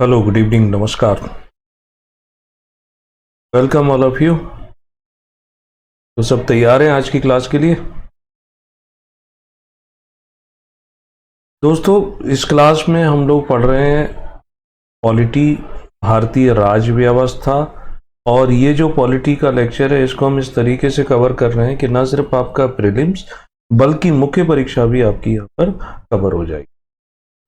Hello, good evening, नमस्कार। Welcome all of you. तो सब तैयार हैं आज की क्लास के लिए? दोस्तों, इस क्लास में हम लोग पढ़ रहे हैं पॉलिटी, भारतीय राज्य व्यवस्था। और ये जो पॉलिटी का लेक्चर है इसको हम इस तरीके से कवर कर रहे हैं कि ना सिर्फ आपका प्रीलिम्स बल्कि मुख्य परीक्षा भी आपकी यहाँ पर कवर हो जाएगी।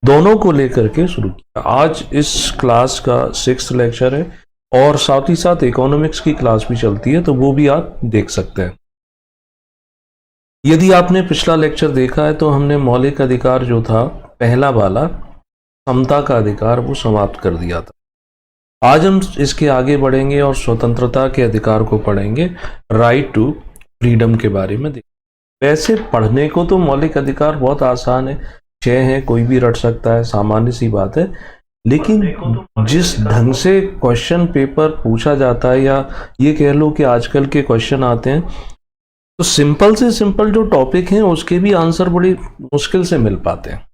दोनों को लेकर के शुरू किया। आज इस क्लास का 6th लेक्चर है और साथ ही साथ इकोनॉमिक्स की क्लास भी चलती है, तो वो भी आप देख सकते हैं। यदि आपने पिछला लेक्चर देखा है तो हमने मौलिक अधिकार जो था पहला वाला, समता का अधिकार, वो समाप्त कर दिया था। आज हम इसके आगे बढ़ेंगे और स्वतंत्रता के अधिकार को पढ़ेंगे, राइट टू फ्रीडम के बारे में देखेंगे। वैसे पढ़ने को तो मौलिक अधिकार बहुत आसान है, 6 हैं, कोई भी रट सकता है, सामान्य सी बात है। लेकिन जिस ढंग से क्वेश्चन पेपर पूछा जाता है, या ये कह लो कि आजकल के क्वेश्चन आते हैं, तो सिंपल से सिंपल जो टॉपिक हैं उसके भी आंसर बड़ी मुश्किल से मिल पाते हैं।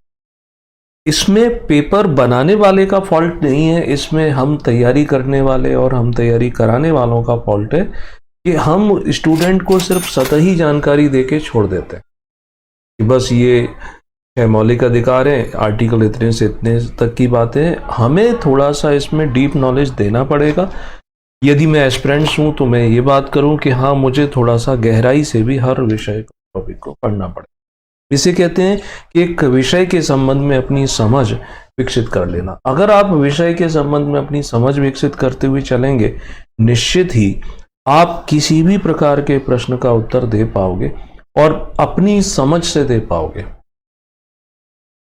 इसमें पेपर बनाने वाले का फॉल्ट नहीं है, इसमें हम तैयारी करने वाले और हम तैयारी कराने वालों का फॉल्ट है कि हम स्टूडेंट को सिर्फ सतही जानकारी देके छोड़ देते हैं कि बस ये मौलिक अधिकार है, आर्टिकल इतने से इतने तक की बातें हैं। हमें थोड़ा सा इसमें डीप नॉलेज देना पड़ेगा। यदि मैं एस्पिरेंट्स हूँ तो मैं ये बात करूँ कि हाँ, मुझे थोड़ा सा गहराई से भी हर विषय टॉपिक को पढ़ना पड़ेगा। इसे कहते हैं कि एक विषय के संबंध में अपनी समझ विकसित कर लेना। अगर आप विषय के संबंध में अपनी समझ विकसित करते हुए चलेंगे, निश्चित ही आप किसी भी प्रकार के प्रश्न का उत्तर दे पाओगे और अपनी समझ से दे पाओगे।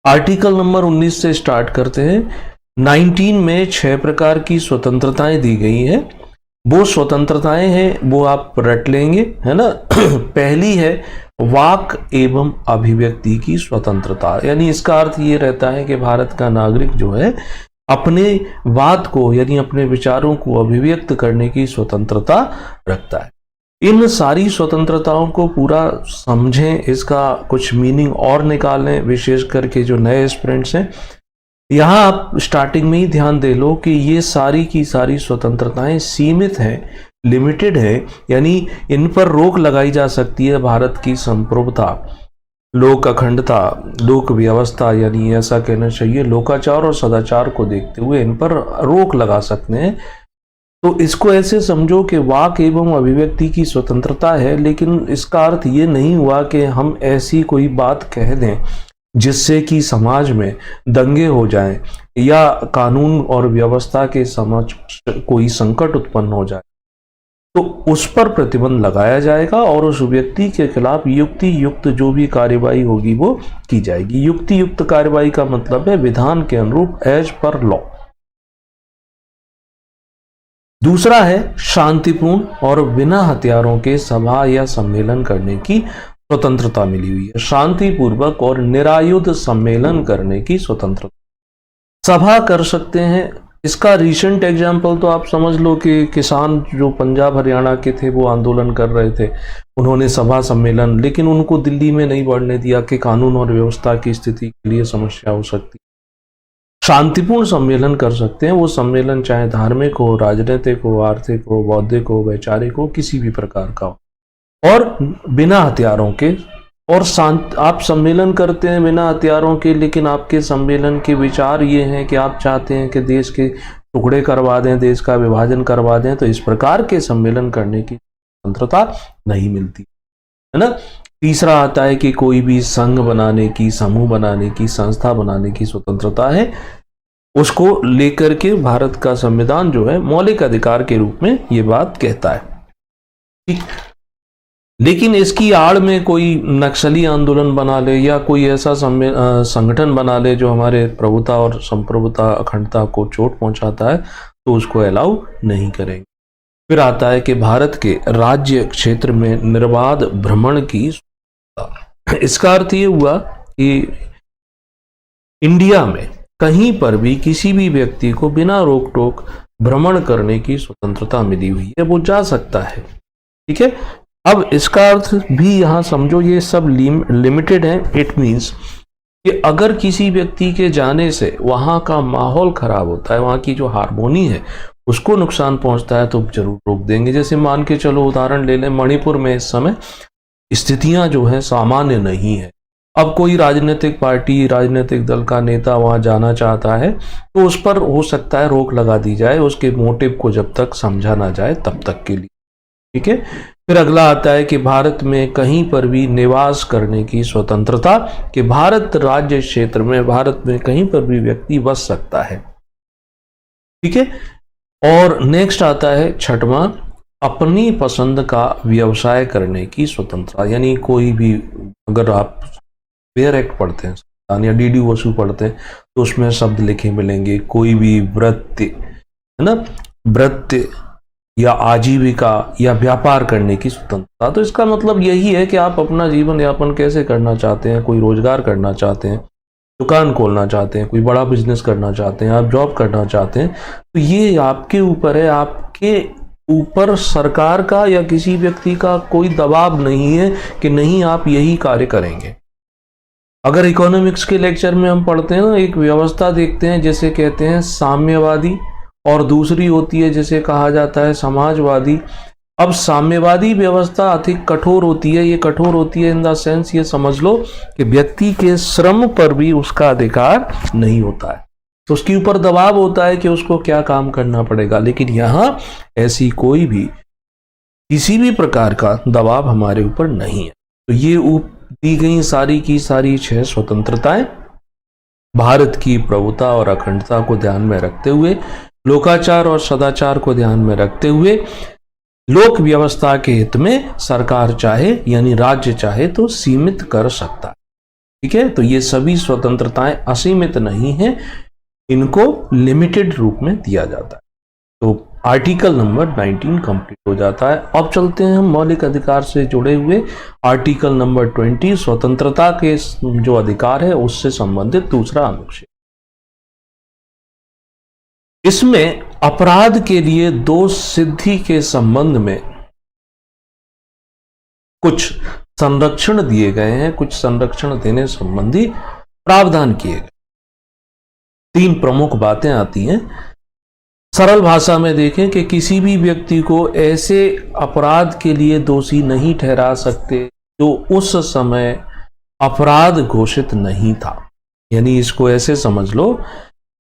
आर्टिकल नंबर 19 से स्टार्ट करते हैं। 19 में 6 प्रकार की स्वतंत्रताएं दी गई हैं। वो स्वतंत्रताएं हैं वो आप रट लेंगे, है ना। पहली है वाक एवं अभिव्यक्ति की स्वतंत्रता, यानी इसका अर्थ ये रहता है कि भारत का नागरिक जो है अपने बात को यानी अपने विचारों को अभिव्यक्त करने की स्वतंत्रता रखता है। इन सारी स्वतंत्रताओं को पूरा समझें, इसका कुछ मीनिंग और निकालें, विशेष करके जो नए एस्पिरेंट्स हैं। यहाँ आप स्टार्टिंग में ही ध्यान दे लो कि ये सारी की सारी स्वतंत्रताएं सीमित हैं, लिमिटेड है, यानी इन पर रोक लगाई जा सकती है भारत की संप्रभुता, लोक अखंडता, लोक व्यवस्था, यानी ऐसा कहना चाहिए लोकाचार और सदाचार को देखते हुए इन पर रोक लगा सकते हैं। तो इसको ऐसे समझो कि वाक एवं अभिव्यक्ति की स्वतंत्रता है, लेकिन इसका अर्थ ये नहीं हुआ कि हम ऐसी कोई बात कह दें जिससे कि समाज में दंगे हो जाएं या कानून और व्यवस्था के समक्ष कोई संकट उत्पन्न हो जाए, तो उस पर प्रतिबंध लगाया जाएगा और उस व्यक्ति के खिलाफ युक्ति युक्त जो भी कार्यवाही होगी वो की जाएगी। युक्ति युक्त कार्यवाही का मतलब है विधान के अनुरूप, एज पर लॉ। दूसरा है शांतिपूर्ण और बिना हथियारों के सभा या सम्मेलन करने की स्वतंत्रता मिली हुई है। शांतिपूर्वक और निरायुध सम्मेलन करने की स्वतंत्रता। सभा कर सकते हैं। इसका रिसेंट एग्जाम्पल तो आप समझ लो कि किसान जो पंजाब हरियाणा के थे वो आंदोलन कर रहे थे, उन्होंने सभा सम्मेलन, लेकिन उनको दिल्ली में नहीं बढ़ने दिया कि कानून और व्यवस्था की स्थिति के लिए समस्या हो सकती। शांतिपूर्ण सम्मेलन कर सकते हैं। वो सम्मेलन चाहे धार्मिक हो, राजनीतिक हो, आर्थिक हो, बौद्धिक हो, वैचारिक हो, किसी भी प्रकार का हो, और बिना हथियारों के। और आप सम्मेलन करते हैं बिना हथियारों के, लेकिन आपके सम्मेलन के विचार ये हैं कि आप चाहते हैं कि देश के टुकड़े करवा दें, देश का विभाजन करवा दें, तो इस प्रकार के सम्मेलन करने की स्वतंत्रता नहीं मिलती, है ना। तीसरा आता है कि कोई भी संघ बनाने की, समूह बनाने की, संस्था बनाने की स्वतंत्रता है। उसको लेकर के भारत का संविधान जो है मौलिक अधिकार के रूप में ये बात कहता है, ठीक। लेकिन इसकी आड़ में कोई नक्सली आंदोलन बना ले या कोई ऐसा संगठन बना ले जो हमारे प्रभुता और संप्रभुता, अखंडता को चोट पहुंचाता है, तो उसको अलाउ नहीं करेंगे। फिर आता है कि भारत के राज्य क्षेत्र में निर्बाध भ्रमण की। इसका अर्थ ये हुआ कि इंडिया में कहीं पर भी किसी भी व्यक्ति को बिना रोक टोक भ्रमण करने की स्वतंत्रता मिली हुई है, वो जा सकता है, ठीक है। अब इसका अर्थ भी यहां समझो, ये सब लिमिटेड है। इट मीन्स कि अगर किसी व्यक्ति के जाने से वहाँ का माहौल खराब होता है, वहाँ की जो हार्मोनी है उसको नुकसान पहुँचता है, तो जरूर रोक देंगे। जैसे मान के चलो, उदाहरण ले लें, मणिपुर में इस समय स्थितियां जो हैं सामान्य नहीं है। अब कोई राजनीतिक पार्टी, राजनीतिक दल का नेता वहां जाना चाहता है तो उस पर हो सकता है रोक लगा दी जाए, उसके मोटिव को जब तक समझा ना जाए तब तक के लिए। ठीक है। फिर अगला आता है कि भारत में कहीं पर भी निवास करने की स्वतंत्रता, कि भारत राज्य क्षेत्र में, भारत में कहीं पर भी व्यक्ति बस सकता है। ठीक है। और नेक्स्ट आता है छठवां, अपनी पसंद का व्यवसाय करने की स्वतंत्रता। यानी कोई भी, अगर आप फेयर एक्ट पढ़ते हैं या डीडी वसू पढ़ते हैं तो उसमें शब्द लिखे मिलेंगे, कोई भी वृत्ति, है ना, वृत्ति या आजीविका या व्यापार करने की स्वतंत्रता। तो इसका मतलब यही है कि आप अपना जीवन यापन कैसे करना चाहते हैं। कोई रोजगार करना चाहते हैं, दुकान खोलना चाहते हैं, कोई बड़ा बिजनेस करना चाहते हैं, आप जॉब करना चाहते हैं, तो ये आपके ऊपर है। आपके ऊपर सरकार का या किसी व्यक्ति का कोई दबाव नहीं है कि नहीं आप यही कार्य करेंगे। अगर इकोनॉमिक्स के लेक्चर में हम पढ़ते हैं ना, एक व्यवस्था देखते हैं जिसे कहते हैं साम्यवादी, और दूसरी होती है जिसे कहा जाता है समाजवादी। अब साम्यवादी व्यवस्था अधिक कठोर होती है। ये कठोर होती है इन द सेंस, ये समझ लो कि व्यक्ति के श्रम पर भी उसका अधिकार नहीं होता है, तो उसके ऊपर दबाव होता है कि उसको क्या काम करना पड़ेगा। लेकिन यहाँ ऐसी कोई भी, किसी भी प्रकार का दबाव हमारे ऊपर नहीं है। तो ये दी गई सारी की सारी 6 स्वतंत्रताएं भारत की प्रभुता और अखंडता को ध्यान में रखते हुए, लोकाचार और सदाचार को ध्यान में रखते हुए, लोक व्यवस्था के हित में सरकार चाहे, यानी राज्य चाहे तो सीमित कर सकता है। ठीक है। तो ये सभी स्वतंत्रताएं असीमित नहीं हैं, इनको लिमिटेड रूप में दिया जाता है। तो आर्टिकल नंबर 19 कंप्लीट हो जाता है। अब चलते हैं हम मौलिक अधिकार से जुड़े हुए आर्टिकल नंबर 20, स्वतंत्रता के जो अधिकार है उससे संबंधित दूसरा अनुच्छेद। इसमें अपराध के लिए दोष सिद्धि के संबंध में कुछ संरक्षण दिए गए हैं, कुछ संरक्षण देने संबंधी प्रावधान किए गए। 3 प्रमुख बातें आती हैं। सरल भाषा में देखें कि किसी भी व्यक्ति को ऐसे अपराध के लिए दोषी नहीं ठहरा सकते जो उस समय अपराध घोषित नहीं था। यानी इसको ऐसे समझ लो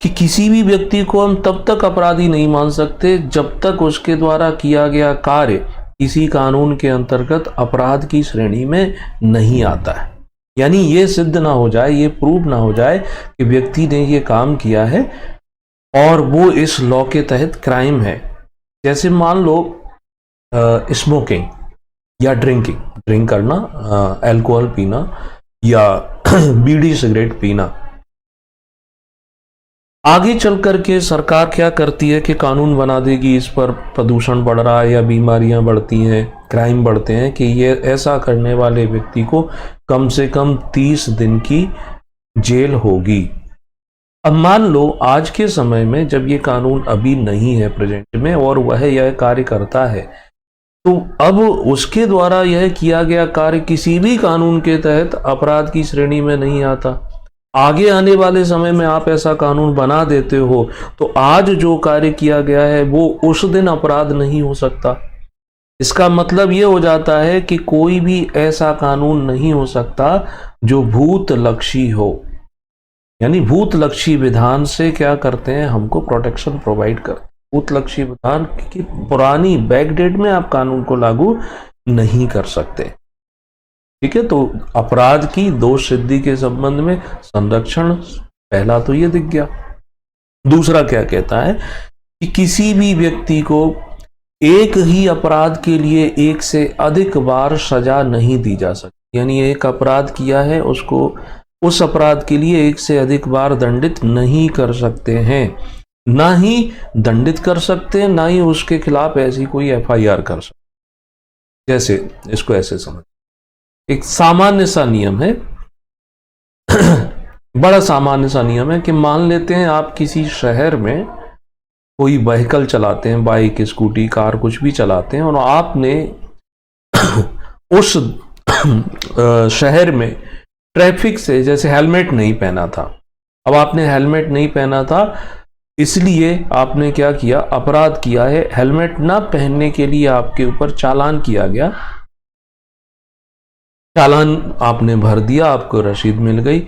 कि किसी भी व्यक्ति को हम तब तक अपराधी नहीं मान सकते जब तक उसके द्वारा किया गया कार्य किसी कानून के अंतर्गत अपराध की श्रेणी में नहीं आता है। यानी ये सिद्ध ना हो जाए, ये प्रूव ना हो जाए कि व्यक्ति ने ये काम किया है और वो इस लॉ के तहत क्राइम है। जैसे मान लो स्मोकिंग या ड्रिंक करना, अल्कोहल पीना या बीड़ी सिगरेट पीना। आगे चल करके सरकार क्या करती है कि कानून बना देगी, इस पर प्रदूषण बढ़ रहा है या बीमारियां बढ़ती हैं, क्राइम बढ़ते हैं, कि ये ऐसा करने वाले व्यक्ति को कम से कम 30 दिन की जेल होगी। अब मान लो आज के समय में जब ये कानून अभी नहीं है प्रेजेंट में और वह यह कार्य करता है, तो अब उसके द्वारा यह किया गया कार्य किसी भी कानून के तहत अपराध की श्रेणी में नहीं आता। आगे आने वाले समय में आप ऐसा कानून बना देते हो तो आज जो कार्य किया गया है वो उस दिन अपराध नहीं हो सकता। इसका मतलब ये हो जाता है कि कोई भी ऐसा कानून नहीं हो सकता जो भूतलक्षी हो। यानी भूतलक्षी विधान से क्या करते हैं, हमको प्रोटेक्शन प्रोवाइड करते हैं। भूतलक्षी विधान की पुरानी बैकडेट में आप कानून को लागू नहीं कर सकते। ठीक है। तो अपराध की दोष सिद्धि के संबंध में संरक्षण पहला तो ये दिख गया। दूसरा क्या कहता है कि किसी भी व्यक्ति को एक ही अपराध के लिए एक से अधिक बार सजा नहीं दी जा सकती। यानी एक अपराध किया है, उसको उस अपराध के लिए एक से अधिक बार दंडित नहीं कर सकते हैं, ना ही दंडित कर सकते हैं, ना ही उसके खिलाफ ऐसी कोई FIR कर सकते। जैसे इसको ऐसे समझ, एक सामान्य सा नियम है बड़ा सामान्य सा नियम है कि मान लेते हैं आप किसी शहर में कोई व्हीकल चलाते हैं, बाइक, स्कूटी, कार, कुछ भी चलाते हैं, और आपने उस शहर में ट्रैफिक से, जैसे हेलमेट नहीं पहना था, अब आपने हेलमेट नहीं पहना था इसलिए आपने क्या किया, अपराध किया है, हेलमेट ना पहनने के लिए आपके ऊपर चालान किया गया, चालान आपने भर दिया, आपको रसीद मिल गई।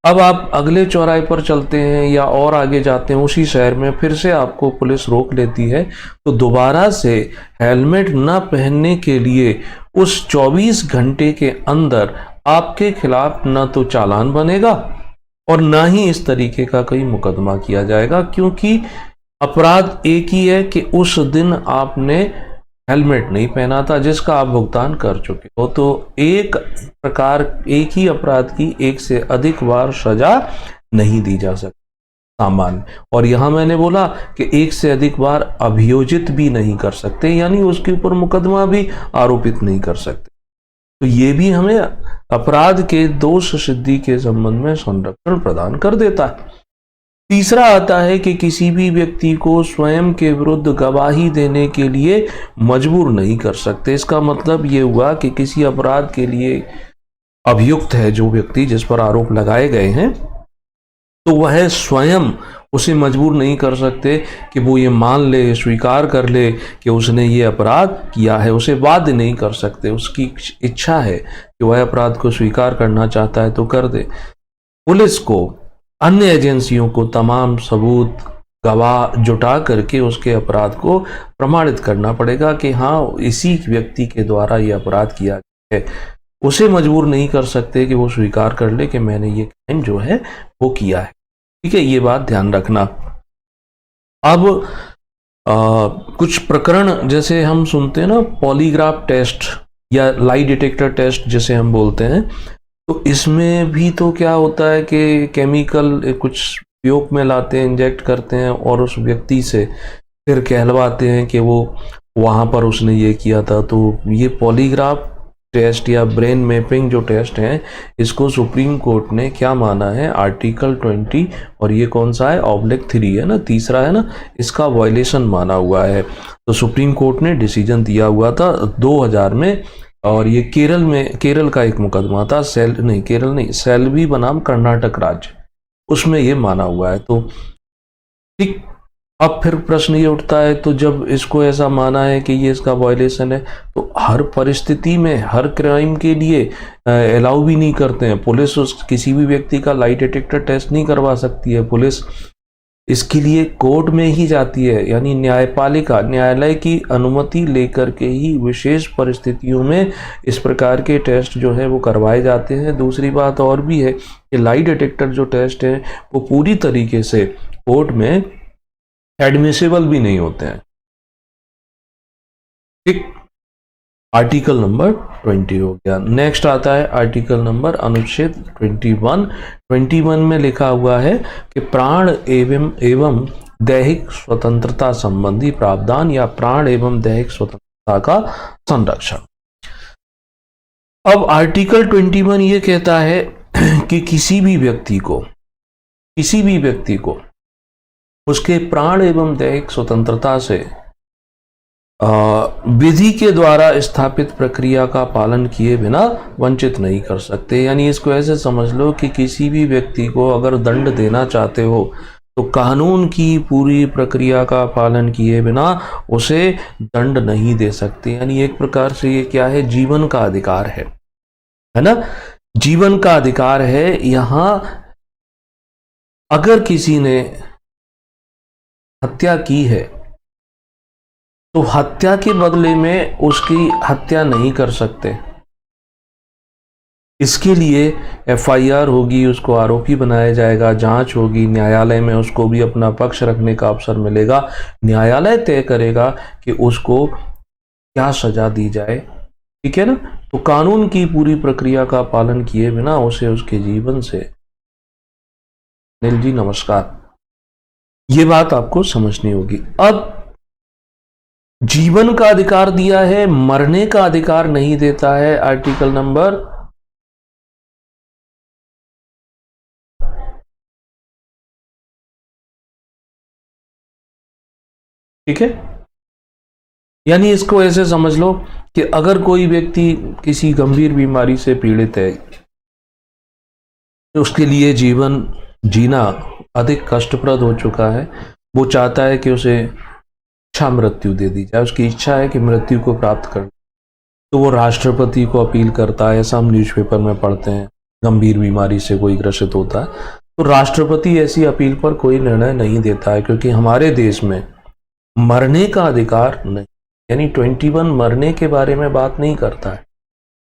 अब आप अगले चौराहे पर चलते हैं या और आगे जाते हैं उसी शहर में, फिर से आपको पुलिस रोक लेती है, तो दोबारा से हेलमेट न पहनने के लिए उस 24 घंटे के अंदर आपके खिलाफ न तो चालान बनेगा और ना ही इस तरीके का कोई मुकदमा किया जाएगा, क्योंकि अपराध एक ही है कि उस दिन आपने हेलमेट नहीं पहना था जिसका आप भुगतान कर चुके हो। तो एक प्रकार, एक ही अपराध की एक से अधिक बार सजा नहीं दी जा सकती सामान्य। और यहां मैंने बोला कि एक से अधिक बार अभियोजित भी नहीं कर सकते, यानी उसके ऊपर मुकदमा भी आरोपित नहीं कर सकते। तो ये भी हमें अपराध के दोष सिद्धि के संबंध में संरक्षण प्रदान कर देता है। तीसरा आता है कि किसी भी व्यक्ति को स्वयं के विरुद्ध गवाही देने के लिए मजबूर नहीं कर सकते। इसका मतलब ये हुआ कि किसी अपराध के लिए अभियुक्त है जो व्यक्ति जिस पर आरोप लगाए गए हैं, तो वह स्वयं उसे मजबूर नहीं कर सकते कि वो ये मान ले, स्वीकार कर ले कि उसने ये अपराध किया है। उसे बाध्य नहीं कर सकते, उसकी इच्छा है कि वह अपराध को स्वीकार करना चाहता है तो कर दे। पुलिस को, अन्य एजेंसियों को तमाम सबूत, गवाह जुटा करके उसके अपराध को प्रमाणित करना पड़ेगा कि हाँ इसी व्यक्ति के द्वारा ये अपराध किया गया है। उसे मजबूर नहीं कर सकते कि वो स्वीकार कर ले कि मैंने ये क्राइम जो है वो किया है। ठीक है, ये बात ध्यान रखना। अब कुछ प्रकरण जैसे हम सुनते हैं ना, पॉलीग्राफ टेस्ट या लाई डिटेक्टर टेस्ट जिसे हम बोलते हैं, तो इसमें भी तो क्या होता है कि केमिकल कुछ उपयोग में लाते हैं, इंजेक्ट करते हैं और उस व्यक्ति से फिर कहलवाते हैं कि वो वहाँ पर उसने ये किया था। तो ये पॉलीग्राफ टेस्ट या ब्रेन मैपिंग जो टेस्ट है, इसको सुप्रीम कोर्ट ने क्या माना है, आर्टिकल 20, और ये कौन सा है, -3 है ना, तीसरा है ना, इसका वायलेशन माना हुआ है। तो सुप्रीम कोर्ट ने डिसीजन दिया हुआ था 2000 में, और ये केरल में, केरल का एक मुकदमा था, केरल नहीं, सेल्वी बनाम कर्नाटक राज्य, उसमें ये माना हुआ है। तो ठीक, अब फिर प्रश्न ये उठता है, तो जब इसको ऐसा माना है कि ये इसका वायलेशन है, तो हर परिस्थिति में हर क्राइम के लिए अलाउ भी नहीं करते हैं। पुलिस उस किसी भी व्यक्ति का लाई डिटेक्टर टेस्ट नहीं करवा सकती है। पुलिस इसके लिए कोर्ट में ही जाती है, यानी न्यायपालिका, न्यायालय की अनुमति लेकर के ही विशेष परिस्थितियों में इस प्रकार के टेस्ट जो है वो करवाए जाते हैं। दूसरी बात और भी है कि लाई डिटेक्टर जो टेस्ट है वो पूरी तरीके से कोर्ट में एडमिसिबल भी नहीं होते हैं। ठीक, आर्टिकल नंबर 20 हो गया। नेक्स्ट आता है आर्टिकल नंबर अनुच्छेद 21 में लिखा हुआ है कि प्राण एवं दैहिक स्वतंत्रता संबंधी प्रावधान या प्राण एवं दैहिक स्वतंत्रता का संरक्षण। अब आर्टिकल 21 ये कहता है कि किसी भी व्यक्ति को उसके प्राण एवं दैहिक स्वतंत्रता से विधि के द्वारा स्थापित प्रक्रिया का पालन किए बिना वंचित नहीं कर सकते। यानी इसको ऐसे समझ लो कि किसी भी व्यक्ति को अगर दंड देना चाहते हो तो कानून की पूरी प्रक्रिया का पालन किए बिना उसे दंड नहीं दे सकते। यानी एक प्रकार से ये क्या है, जीवन का अधिकार है ना, जीवन का अधिकार है। यहां अगर किसी ने हत्या की है तो हत्या के बदले में उसकी हत्या नहीं कर सकते। इसके लिए एफआईआर होगी, उसको आरोपी बनाया जाएगा, जांच होगी, न्यायालय में उसको भी अपना पक्ष रखने का अवसर मिलेगा। न्यायालय तय करेगा कि उसको क्या सजा दी जाए। ठीक है ना। तो कानून की पूरी प्रक्रिया का पालन किए बिना उसे उसके जीवन से, अनिल जी नमस्कार, ये बात आपको समझनी होगी। अब जीवन का अधिकार दिया है, मरने का अधिकार नहीं देता है आर्टिकल नंबर ठीक है। यानी इसको ऐसे समझ लो कि अगर कोई व्यक्ति किसी गंभीर बीमारी से पीड़ित है, उसके लिए जीवन जीना अधिक कष्टप्रद हो चुका है, वो चाहता है कि उसे इच्छा मृत्यु दे दी जाए, उसकी इच्छा है कि मृत्यु को प्राप्त कर, तो वो राष्ट्रपति को अपील करता है। ऐसा हम न्यूज़पेपर में पढ़ते हैं, गंभीर बीमारी से कोई ग्रसित होता है तो राष्ट्रपति ऐसी अपील पर कोई निर्णय नहीं देता है, क्योंकि हमारे देश में मरने का अधिकार नहीं, यानी 21 मरने के बारे में बात नहीं करता है,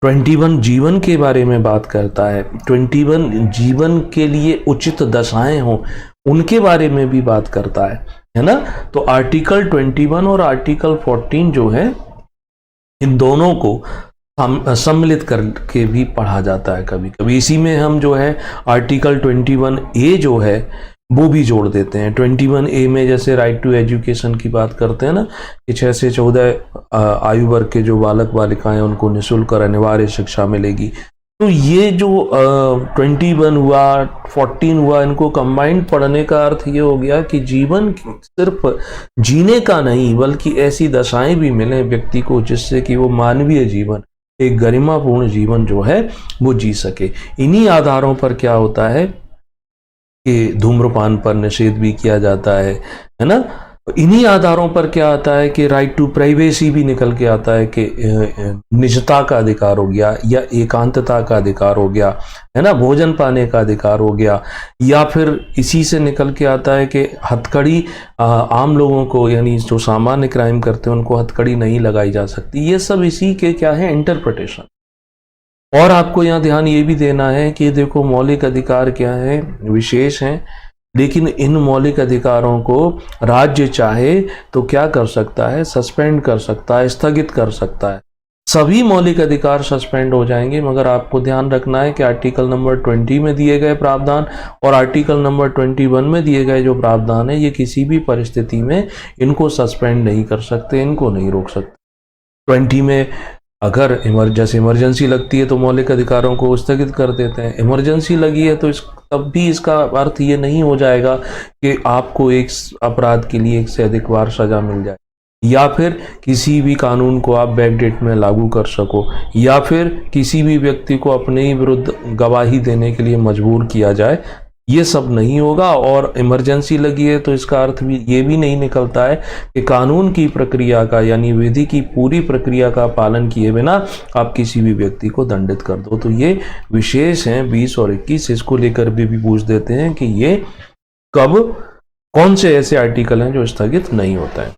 21 जीवन के बारे में बात करता है, 21 जीवन के लिए उचित दशाएं हों उनके बारे में भी बात करता है ना। तो आर्टिकल 21 और आर्टिकल 14 जो है, इन दोनों को सम्मिलित करके भी पढ़ा जाता है कभी कभी। इसी में हम जो है आर्टिकल 21A जो है वो भी जोड़ देते हैं। 21A में जैसे राइट टू एजुकेशन की बात करते हैं ना, कि 6 से 14 आयु वर्ग के जो बालक बालिकाएं उनको निःशुल्क और अनिवार्य शिक्षा मिलेगी। तो ये जो 21 हुआ 14 हुआ, इनको कंबाइंड पढ़ने का अर्थ ये हो गया कि जीवन सिर्फ जीने का नहीं बल्कि ऐसी दशाएं भी मिले व्यक्ति को जिससे कि वो मानवीय जीवन, एक गरिमापूर्ण जीवन जो है वो जी सके। इन्हीं आधारों पर क्या होता है कि धूम्रपान पर निषेध भी किया जाता है ना। इन्हीं आधारों पर क्या आता है कि राइट टू प्राइवेसी भी निकल के आता है कि निजता का अधिकार हो गया या एकांतता का अधिकार हो गया, है ना, भोजन पाने का अधिकार हो गया, या फिर इसी से निकल के आता है कि हथकड़ी आम लोगों को, यानी जो सामान्य क्राइम करते हैं उनको हथकड़ी नहीं लगाई जा सकती। ये सब इसी के क्या है, इंटरप्रिटेशन। और आपको यहाँ ध्यान ये भी देना है कि देखो मौलिक अधिकार क्या है, विशेष हैं, लेकिन इन मौलिक अधिकारों को राज्य चाहे तो क्या कर सकता है, सस्पेंड कर सकता है, स्थगित कर सकता है। सभी मौलिक अधिकार सस्पेंड हो जाएंगे, मगर आपको ध्यान रखना है कि आर्टिकल नंबर 20 में दिए गए प्रावधान और आर्टिकल नंबर 21 में दिए गए जो प्रावधान है, ये किसी भी परिस्थिति में इनको सस्पेंड नहीं कर सकते, इनको नहीं रोक सकते। 20 में अगर जैसे इमरजेंसी लगती है तो मौलिक अधिकारों को स्थगित कर देते हैं, इमरजेंसी लगी है तो तब भी इसका अर्थ ये नहीं हो जाएगा कि आपको एक अपराध के लिए 1 से अधिक बार सजा मिल जाए, या फिर किसी भी कानून को आप बैकडेट में लागू कर सको, या फिर किसी भी व्यक्ति को अपने ही विरुद्ध गवाही देने के लिए मजबूर किया जाए। ये सब नहीं होगा। और इमरजेंसी लगी है तो इसका अर्थ भी ये भी नहीं निकलता है कि कानून की प्रक्रिया का, यानी विधि की पूरी प्रक्रिया का पालन किए बिना आप किसी भी व्यक्ति को दंडित कर दो। तो ये विशेष हैं 20 और 21, इसको लेकर भी पूछ देते हैं कि ये कब, कौन से ऐसे आर्टिकल हैं जो स्थगित नहीं होता है।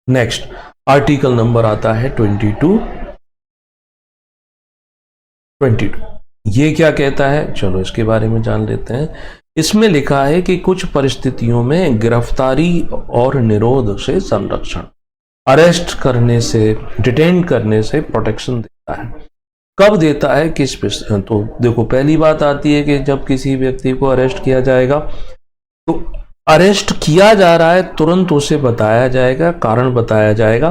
नेक्स्ट आर्टिकल नंबर आता है 22। ये क्या कहता है, चलो इसके बारे में जान लेते हैं। इसमें लिखा है कि कुछ परिस्थितियों में गिरफ्तारी और निरोध से संरक्षण, अरेस्ट करने से, डिटेन करने से प्रोटेक्शन देता है। कब देता है, किस पे? तो देखो पहली बात आती है कि जब किसी व्यक्ति को अरेस्ट किया जाएगा तो अरेस्ट किया जा रहा है तुरंत उसे बताया जाएगा, कारण बताया जाएगा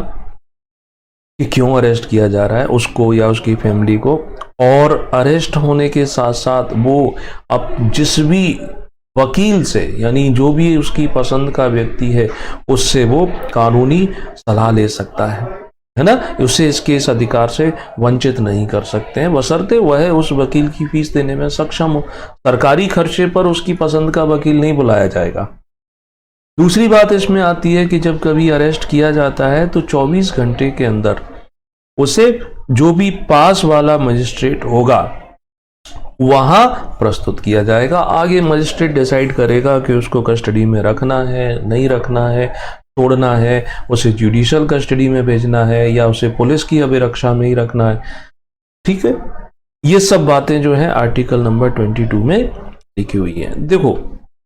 कि क्यों अरेस्ट किया जा रहा है उसको या उसकी फैमिली को। और अरेस्ट होने के साथ साथ वो अब जिस भी वकील से, यानी जो भी उसकी पसंद का व्यक्ति है, उससे वो कानूनी सलाह ले सकता है ना। उसे इस अधिकार से वंचित नहीं कर सकते हैं, बशर्ते वह उस वकील की फीस देने में सक्षम हो। सरकारी खर्चे पर उसकी पसंद का वकील नहीं बुलाया जाएगा। दूसरी बात इसमें आती है कि जब कभी अरेस्ट किया जाता है तो 24 घंटे के अंदर उसे जो भी पास वाला मजिस्ट्रेट होगा वहां प्रस्तुत किया जाएगा। आगे मजिस्ट्रेट डिसाइड करेगा कि उसको कस्टडी में रखना है, नहीं रखना है, छोड़ना है, उसे जुडिशियल कस्टडी में भेजना है या उसे पुलिस की अभिरक्षा में ही रखना है। ठीक है, ये सब बातें जो है आर्टिकल नंबर 22 में लिखी हुई है। देखो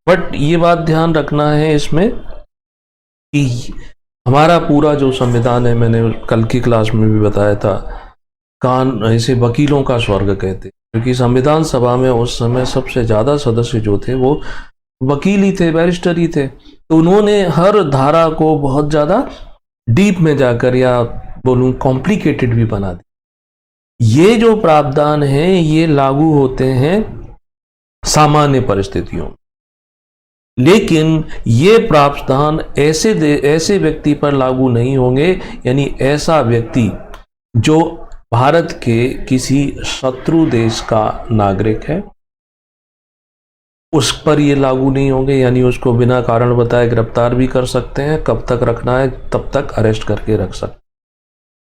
बट ये बात ध्यान रखना है इसमें कि हमारा पूरा जो संविधान है, मैंने कल की क्लास में भी बताया था, इसे वकीलों का स्वर्ग कहते, क्योंकि संविधान सभा में उस समय सबसे ज्यादा सदस्य जो थे वो वकील ही थे, बैरिस्टर ही थे। तो उन्होंने हर धारा को बहुत ज्यादा डीप में जाकर, या बोलूं कॉम्प्लिकेटेड भी बना दी। ये जो प्रावधान है ये लागू होते हैं सामान्य परिस्थितियों, लेकिन ये प्रावधान ऐसे व्यक्ति पर लागू नहीं होंगे, यानी ऐसा व्यक्ति जो भारत के किसी शत्रु देश का नागरिक है, उस पर ये लागू नहीं होंगे, यानी उसको बिना कारण बताए गिरफ्तार भी कर सकते हैं, कब तक रखना है तब तक अरेस्ट करके रख सकते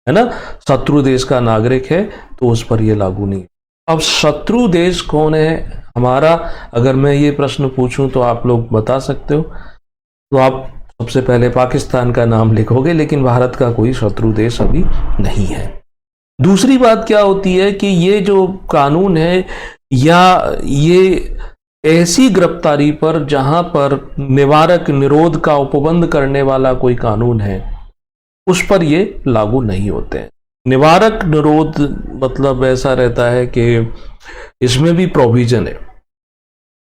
है ना। शत्रु देश का नागरिक है तो उस पर ये लागू नहीं। अब शत्रु देश कौन है हमारा, अगर मैं ये प्रश्न पूछूं तो आप लोग बता सकते हो, तो आप सबसे पहले पाकिस्तान का नाम लिखोगे, लेकिन भारत का कोई शत्रु देश अभी नहीं है। दूसरी बात क्या होती है कि ये जो कानून है या ये ऐसी गिरफ्तारी पर जहां पर निवारक निरोध का उपबंध करने वाला कोई कानून है उस पर ये लागू नहीं होते हैं। निवारक निरोध मतलब ऐसा रहता है कि इसमें भी प्रोविजन है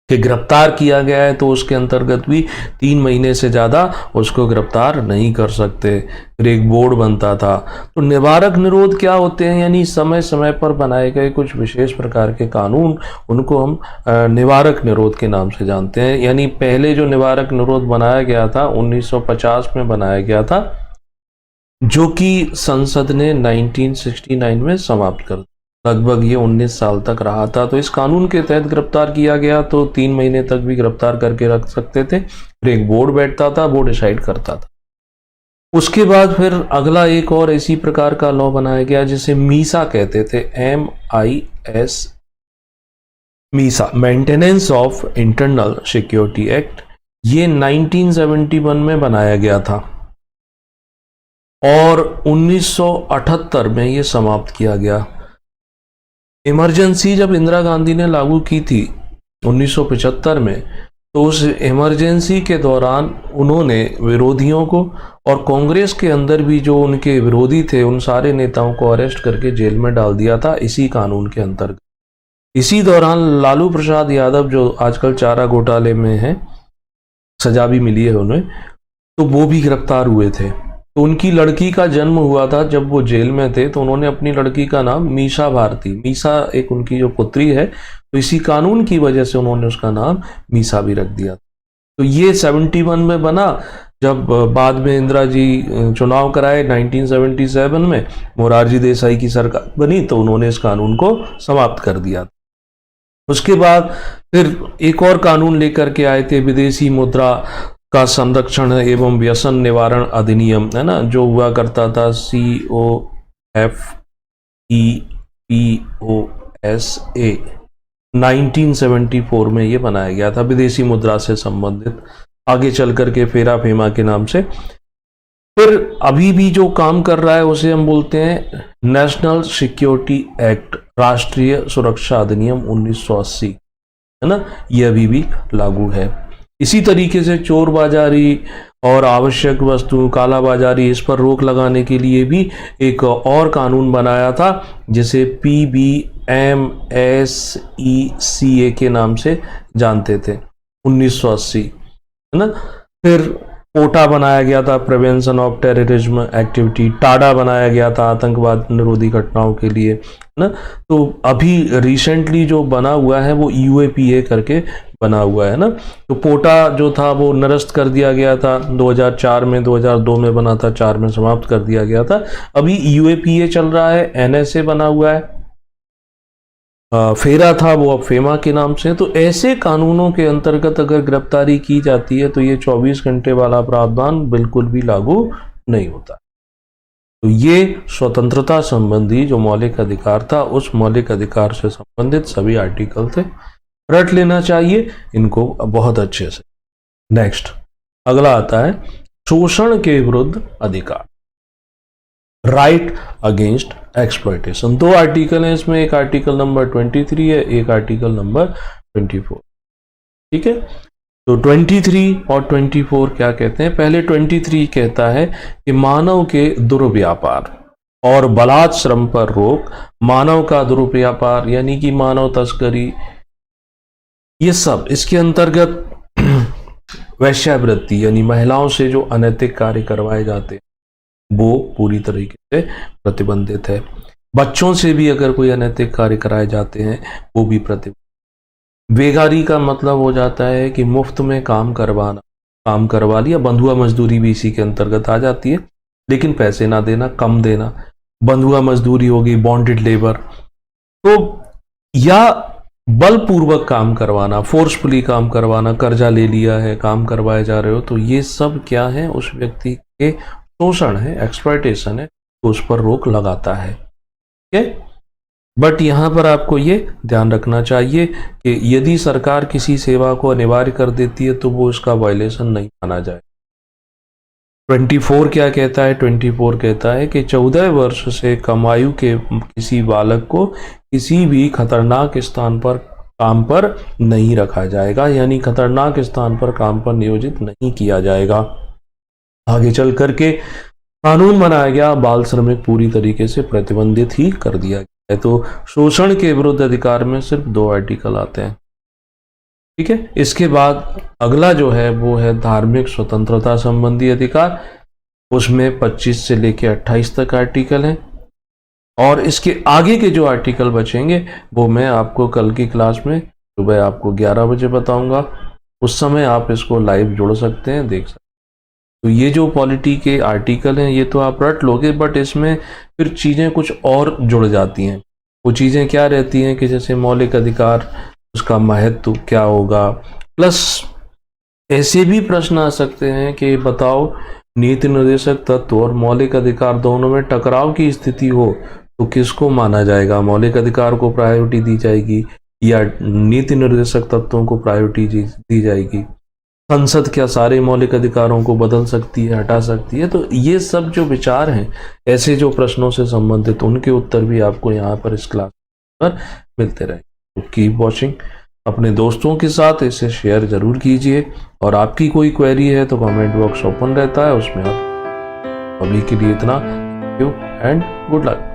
कि गिरफ्तार किया गया है तो उसके अंतर्गत भी 3 महीने से ज़्यादा उसको गिरफ्तार नहीं कर सकते। फिर एक बोर्ड बनता था। तो निवारक निरोध क्या होते हैं, यानी समय समय पर बनाए गए कुछ विशेष प्रकार के कानून, उनको हम निवारक निरोध के नाम से जानते हैं। यानी पहले जो निवारक निरोध बनाया गया था 1950 में बनाया गया था, जो कि संसद ने 1969 में समाप्त कर दिया। लगभग ये 19 साल तक रहा था। तो इस कानून के तहत गिरफ्तार किया गया तो 3 महीने तक भी गिरफ्तार करके रख सकते थे। फिर एक बोर्ड बैठता था, वो डिसाइड करता था। उसके बाद फिर अगला एक और इसी प्रकार का लॉ बनाया गया जिसे मीसा कहते थे, MIS, Misa, maintenance of internal security act. ये 1971 में बनाया गया था और 1978 में ये समाप्त किया गया। इमरजेंसी जब इंदिरा गांधी ने लागू की थी 1975 में, तो उस इमरजेंसी के दौरान उन्होंने विरोधियों को और कांग्रेस के अंदर भी जो उनके विरोधी थे उन सारे नेताओं को अरेस्ट करके जेल में डाल दिया था इसी कानून के अंतर्गत। इसी दौरान लालू प्रसाद यादव, जो आजकल चारा घोटाले में हैं, सजा भी मिली है उन्हें, तो वो भी गिरफ्तार हुए थे। तो उनकी लड़की का जन्म हुआ था जब वो जेल में थे, तो उन्होंने अपनी लड़की का नाम मीसा भारती, मीसा एक उनकी जो पुत्री है, तो इसी कानून की वजह से उन्होंने उसका नाम मीसा भी रख दिया। तो ये 71 में बना। जब बाद में इंदिरा जी चुनाव कराए 1977 में, मोरारजी देसाई की सरकार बनी, तो उन्होंने इस कानून को समाप्त कर दिया। उसके बाद फिर एक और कानून लेकर के आए थे, विदेशी मुद्रा का संरक्षण एवं व्यसन निवारण अधिनियम, है ना, जो हुआ करता था COFEPOSA। 1974 में ये बनाया गया था, विदेशी मुद्रा से संबंधित, आगे चल करके फेरा फेमा के नाम से। फिर अभी भी जो काम कर रहा है उसे हम बोलते हैं नेशनल सिक्योरिटी एक्ट, राष्ट्रीय सुरक्षा अधिनियम 1980, है ना, ये अभी भी लागू है। इसी तरीके से चोर बाजारी और आवश्यक वस्तु कालाबाजारी, इस पर रोक लगाने के लिए भी एक और कानून बनाया था जिसे PBMSECA के नाम से जानते थे, 1980, है ना। फिर पोटा बनाया गया था, prevention of terrorism activity. Tada बनाया गया था आतंकवाद निरोधी घटनाओं के लिए, है ना। तो अभी रिसेंटली जो बना हुआ है वो UAPA करके बना हुआ है ना। तो पोटा जो था वो निरस्त कर दिया गया था 2004 में, 2002 में बना था, 4 में समाप्त कर दिया गया था। अभी UAPA चल रहा है, NSA बना हुआ है, फेरा था वो अब फेमा के नाम से। तो ऐसे कानूनों के अंतर्गत अगर गिरफ्तारी की जाती है तो ये 24 घंटे वाला प्रावधान बिल्कुल भी लागू नहीं होता। तो ये स्वतंत्रता संबंधी जो मौलिक अधिकार था, उस मौलिक अधिकार से संबंधित सभी आर्टिकल थे, रट लेना चाहिए इनको बहुत अच्छे से। नेक्स्ट अगला आता है शोषण के विरुद्ध अधिकार, राइट अगेंस्ट एक्सप्लॉयटेशन। 2 आर्टिकल हैं इसमें, एक आर्टिकल नंबर 23 है, एक आर्टिकल नंबर 24। ठीक है, तो 23 और 24 क्या कहते हैं? पहले 23 कहता है कि मानव के दुर्व्यापार और बलात् श्रम पर रोक, मानव का दुर्व्यापार यानी कि मानव तस्करी, ये सब इसके अंतर्गत वैश्यावृत्ति यानी महिलाओं से जो अनैतिक कार्य करवाए जाते हैं वो पूरी तरीके से प्रतिबंधित है। बच्चों से भी अगर कोई अनैतिक कार्य कराए जाते हैं वो भी प्रतिबंधित। बेगारी का मतलब हो जाता है कि मुफ्त में काम करवाना, काम करवा लिया, बंधुआ मजदूरी भी इसी के अंतर्गत आ जाती है, लेकिन पैसे ना देना, कम देना, बंधुआ मजदूरी होगी, बॉन्डेड लेबर। तो या बलपूर्वक काम करवाना, फोर्सफुली काम करवाना, कर्जा ले लिया है, काम करवाए जा रहे हो, तो ये सब क्या है, उस व्यक्ति के शोषण है, एक्सप्लॉयटेशन है, तो उस पर रोक लगाता है। ठीक है, बट यहाँ पर आपको ये ध्यान रखना चाहिए कि यदि सरकार किसी सेवा को अनिवार्य कर देती है तो वो इसका वायलेशन नहीं माना जाए। 24 क्या कहता है? 24 कहता है कि 14 वर्ष से कम आयु के किसी बालक को किसी भी खतरनाक स्थान पर काम पर नहीं रखा जाएगा, यानी खतरनाक स्थान पर काम पर नियोजित नहीं किया जाएगा। आगे चल करके कानून बनाया गया, बाल श्रमिक पूरी तरीके से प्रतिबंधित ही कर दिया गया है। तो शोषण के विरुद्ध अधिकार में सिर्फ 2 आर्टिकल आते हैं। ठीक है, इसके बाद अगला जो है वो है धार्मिक स्वतंत्रता संबंधी अधिकार। उसमें 25 से लेके 28 तक आर्टिकल हैं, और इसके आगे के जो आर्टिकल बचेंगे वो मैं आपको कल की क्लास में सुबह आपको 11 बजे बताऊंगा। उस समय आप इसको लाइव जोड़ सकते हैं, देख सकते हैं। तो ये जो पॉलिटी के आर्टिकल हैं ये तो आप रट लोगे, बट इसमें फिर चीज़ें कुछ और जुड़ जाती हैं। वो चीज़ें क्या रहती हैं कि जैसे मौलिक अधिकार, उसका महत्व क्या होगा, प्लस ऐसे भी प्रश्न आ सकते हैं कि बताओ नीति निर्देशक तत्व और मौलिक अधिकार दोनों में टकराव की स्थिति हो तो किसको माना जाएगा? मौलिक अधिकार को प्रायोरिटी दी जाएगी या नीति निर्देशक तत्वों को प्रायोरिटी दी जाएगी? संसद क्या सारे मौलिक अधिकारों को बदल सकती है, हटा सकती है? तो ये सब जो विचार हैं, ऐसे जो प्रश्नों से संबंधित, उनके उत्तर भी आपको यहाँ पर इस क्लास पर मिलते रहे। तो कीप वॉचिंग, अपने दोस्तों के साथ इसे शेयर जरूर कीजिए, और आपकी कोई क्वेरी है तो कमेंट बॉक्स ओपन रहता है, उसमें आप। अभी के लिए इतना, thank you and good luck.